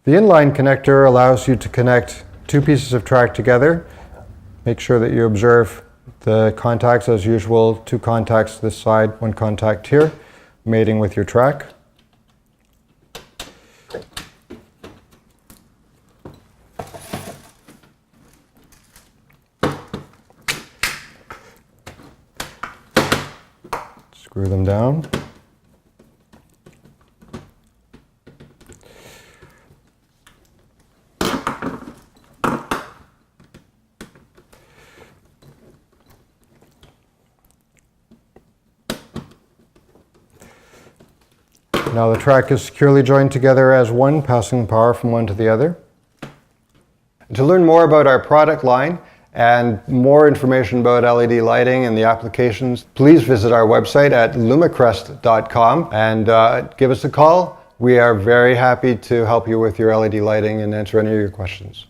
The inline connector allows you to connect two pieces of track together. Make sure that you observe the contacts as usual, two contacts this side, one contact here, mating with your track. Screw them down. Now the track is securely joined together as one, passing power from one to the other. To learn more about our product line and more information about LED lighting and the applications, please visit our website at lumicrest.com and give us a call. We are very happy to help you with your LED lighting and answer any of your questions.